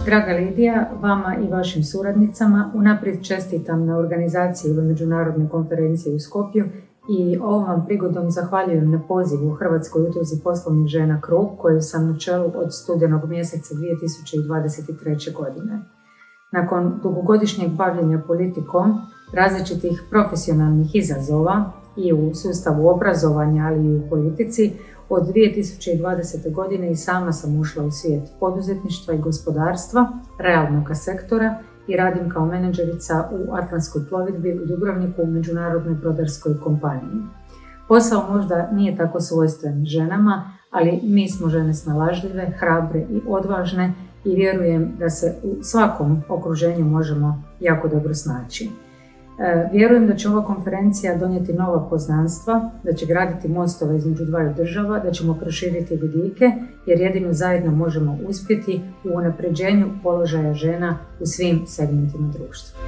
Draga Lidija, vama i vašim suradnicama unaprijed čestitam na organizaciji ove međunarodne konferencije u Skopju i ovom vam prigodom zahvaljujem na pozivu Hrvatskoj udruzi poslovnih žena Krug, koju sam na čelu od studenog mjeseca 2023. godine. Nakon dugogodišnjeg bavljenja politikom, različitih profesionalnih izazova i u sustavu obrazovanja, ali i u politici, od 2020. godine i sama sam ušla u svijet poduzetništva i gospodarstva, realnog sektora i radim kao menadžerica u Atlantskoj plovidbi u Dubrovniku u međunarodnoj brodarskoj kompaniji. Posao možda nije tako svojstven ženama, ali mi smo žene snalažljive, hrabre i odvažne i vjerujem da se u svakom okruženju možemo jako dobro snaći. Vjerujem da će ova konferencija donijeti nova poznanstva, da će graditi mostove između dvaju država, da ćemo proširiti vidike jer jedino zajedno možemo uspjeti u unapređenju položaja žena u svim segmentima društva.